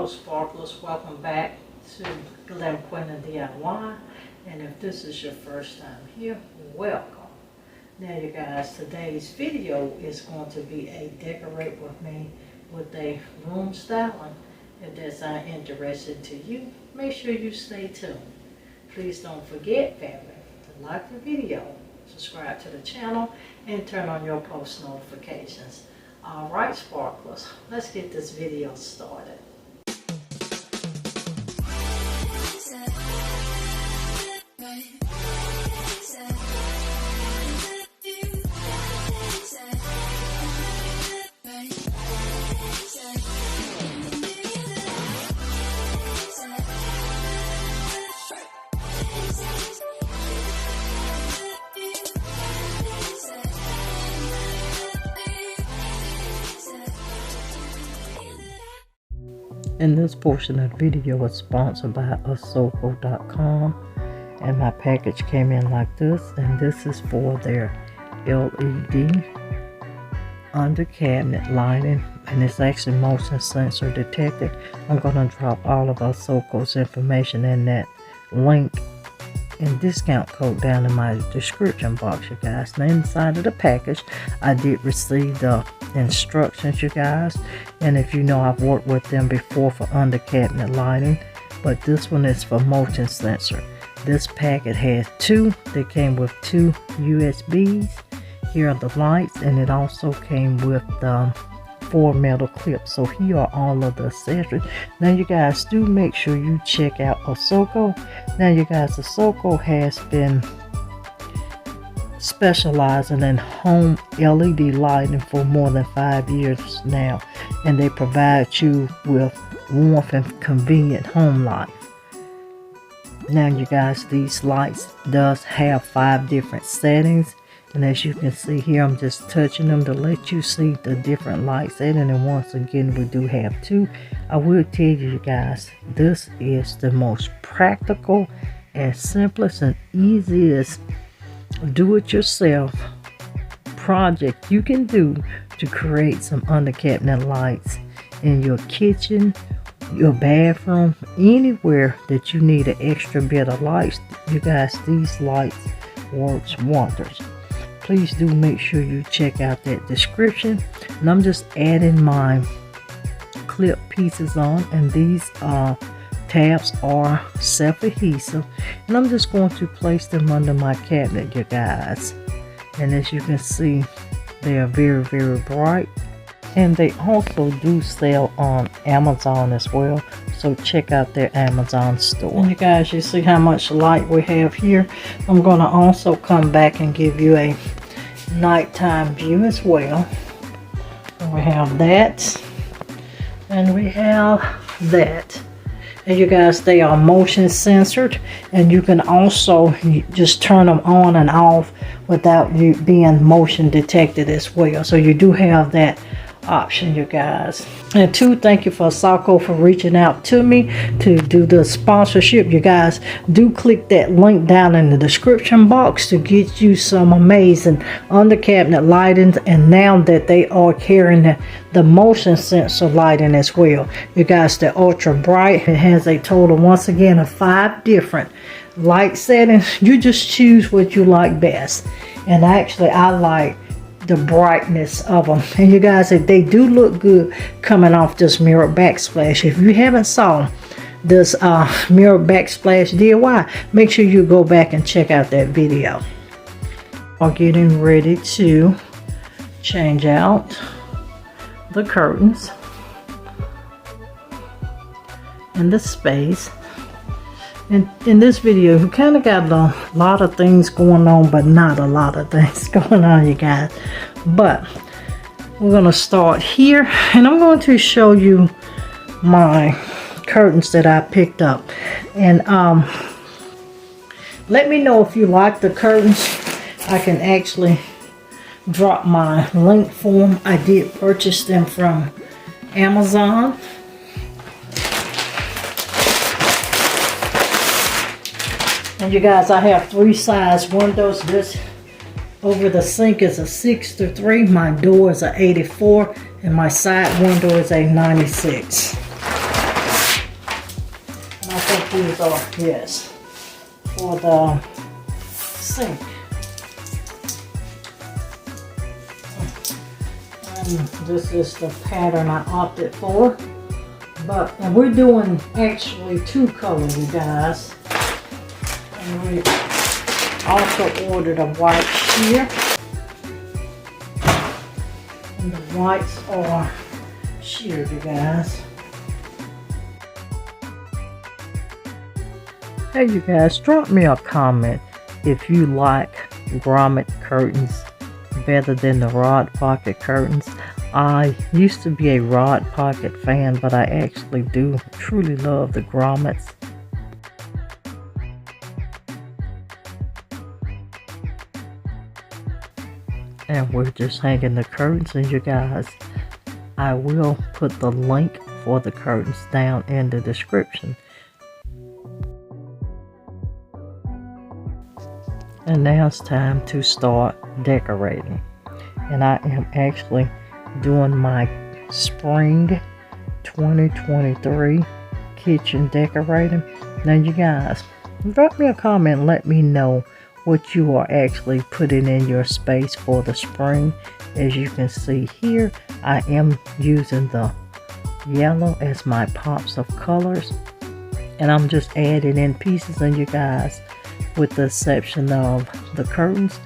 sparklers, welcome back to GlamQueenofDIY. And if this is your first time here, welcome. Now you guys, today's video is going to be a decorate with me with a room styling. If that's interesting to you, make sure you stay tuned. Please don't forget, family, to like the video, subscribe to the channel, and turn on your post notifications. Alright, sparklers, let's get this video started. And this portion of the video was sponsored by Asoko.com, and my package came in like this, and this is for their LED under cabinet lighting, and it's actually motion sensor detected. I'm going to drop all of Asoko's information in that link and discount code down in my description box, you guys. Now inside of the package, I did receive the instructions, you guys, and if you know, I've worked with them before for under cabinet lighting, but this one is for motion sensor. This packet has two. They came with two USBs. Here are the lights, and it also came with 4 metal clips. So here are all of the accessories. Now you guys, do make sure you check out Asoko. Now you guys, Asoko has been specializing in home LED lighting for more than 5 years now, and they provide you with warmth and convenient home life. Now you guys, these lights does have 5 different settings, and as you can see here, I'm just touching them to let you see the different light settings. And once again, we do have 2. I will tell you guys, this is the most practical and simplest and easiest do-it-yourself project you can do to create some under cabinet lights in your kitchen, your bathroom, anywhere that you need an extra bit of lights. You guys, these lights works wonders. Please do make sure you check out that description. And I'm just adding my clip pieces on, and these tabs are self-adhesive, and I'm just going to place them under my cabinet, you guys. And as you can see, they are very, very bright, and they also do sell on Amazon as well, so check out their Amazon store. And you guys, you see how much light we have here. I'm going to also come back and give you a nighttime view as well. And we have that, and we have that. And you guys, they are motion censored, and you can also just turn them on and off without you being motion detected as well. So you do have that option, you guys. And 2, thank you for Asoko for reaching out to me to do the sponsorship. You guys, do click that link down in the description box to get you some amazing under cabinet lighting, and now that they are carrying the motion sensor lighting as well. You guys, they're ultra bright. It has a total, once again, of 5 different light settings. You just choose what you like best, and actually I like the brightness of them. And you guys, they do look good coming off this mirror backsplash. If you haven't saw this mirror backsplash DIY, make sure you go back and check out that video. I'm getting ready to change out the curtains in the space. And in this video, we kind of got a lot of things going on, but not a lot of things going on, you guys. But we're going to start here, and I'm going to show you my curtains that I picked up. And let me know if you like the curtains. I can actually drop my link for them. I did purchase them from Amazon. And you guys, I have 3 size windows. This over the sink is a 6'3". My door is a 84, and my side window is a 96. these are, yes, for the sink. And this is the pattern I opted for. And we're doing actually 2 colors, you guys. And we also ordered a white sheer. And the whites are sheared, you guys. Hey you guys, drop me a comment if you like grommet curtains better than the rod pocket curtains. I used to be a rod pocket fan, but I actually do truly love the grommets. And we're just hanging the curtains, and you guys, I will put the link for the curtains down in the description. And now it's time to start decorating. And I am actually doing my spring 2023 kitchen decorating. Now you guys, drop me a comment and let me know what you are actually putting in your space for the spring. As you can see here, I am using the yellow as my pops of colors, and I'm just adding in pieces. And you guys, with the exception of the curtains,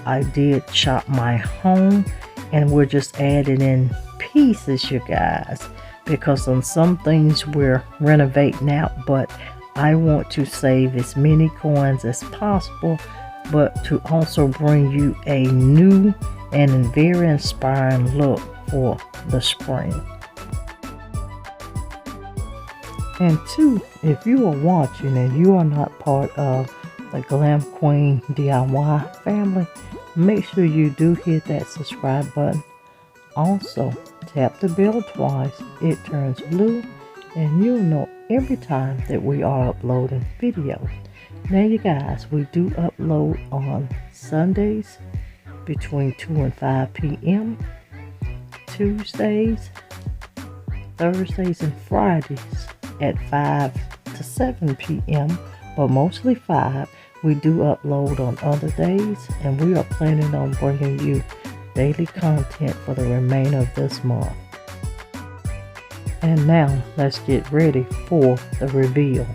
I did shop my home, and we're just adding in pieces, you guys, because on some things we're renovating out, but I want to save as many coins as possible, but to also bring you a new and very inspiring look for the spring. And 2, if you are watching and you are not part of the Glam Queen DIY family, make sure you do hit that subscribe button. Also, tap the bell twice. It turns blue, and you'll know every time that we are uploading videos. Now you guys, we do upload on Sundays between 2 and 5 p.m. Tuesdays, Thursdays, and Fridays at 5 to 7 p.m. but mostly 5. We do upload on other days, and we are planning on bringing you daily content for the remainder of this month. And now let's get ready for the reveal.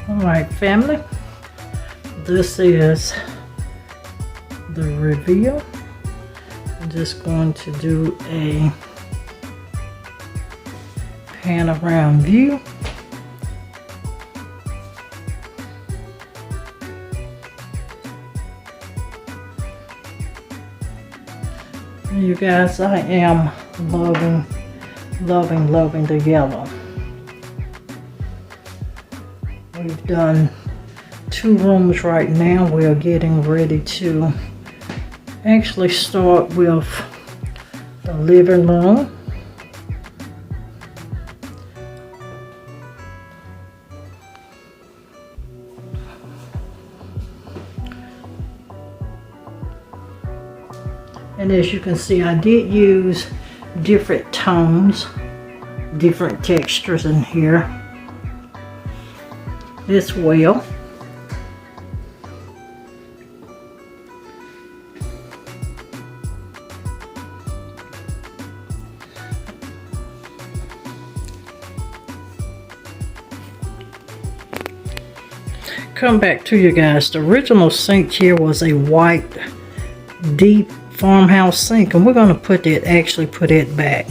Alright family, this is the reveal. I'm just going to do a pan around view. You guys, I am loving the yellow. We've done 2 rooms right now. We are getting ready to actually start with the living room. And as you can see, I did use different tones, different textures in here as well. Come back to you guys. The original sink here was a white, deep farmhouse sink, and we're going to put it back.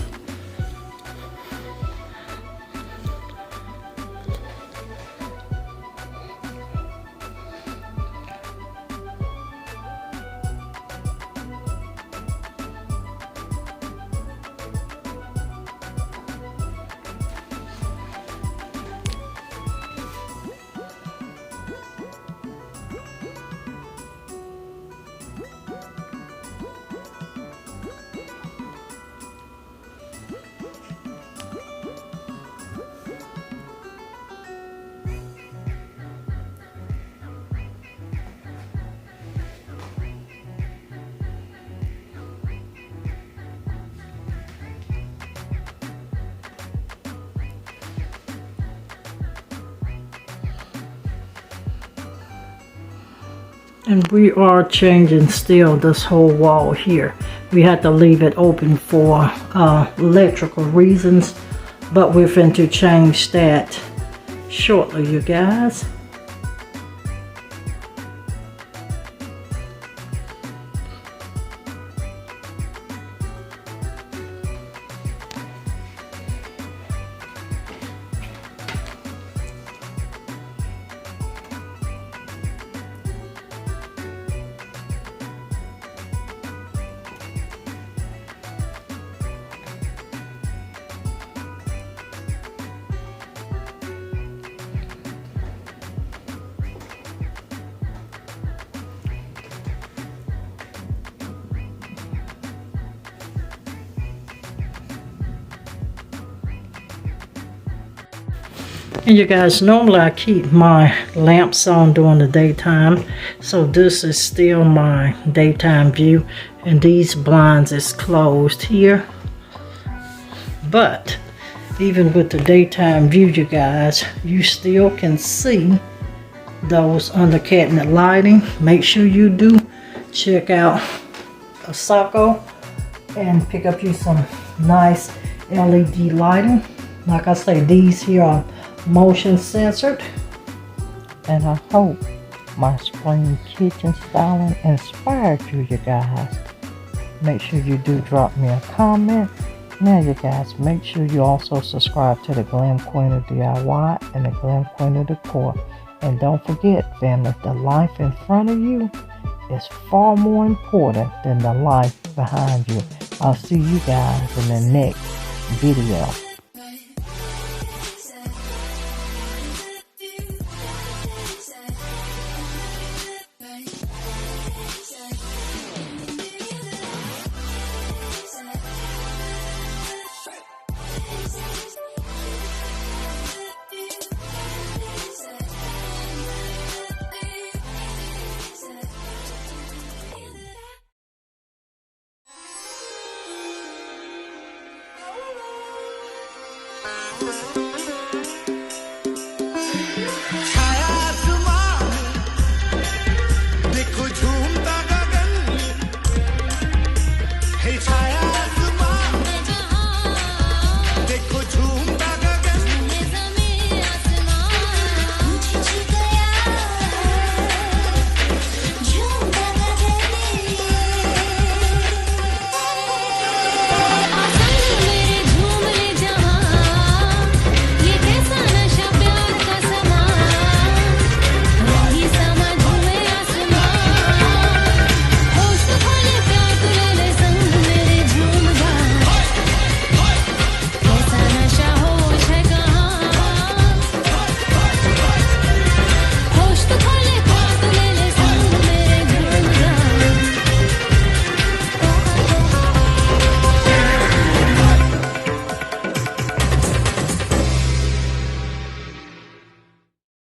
And we are changing still this whole wall here. We had to leave it open for electrical reasons, but we're going to change that shortly, you guys. And you guys, normally I keep my lamps on during the daytime, so this is still my daytime view, and these blinds is closed here. But even with the daytime view, you guys, you still can see those under cabinet lighting. Make sure you do check out Asoko and pick up you some nice LED lighting. Like I say, these here are motion censored, and I hope my spring kitchen styling inspired you guys. Make sure you do drop me a comment. Now you guys, make sure you also subscribe to the Glam Queen of DIY and the Glam Queen of Decor. And don't forget, family, the life in front of you is far more important than the life behind you. I'll see you guys in the next video.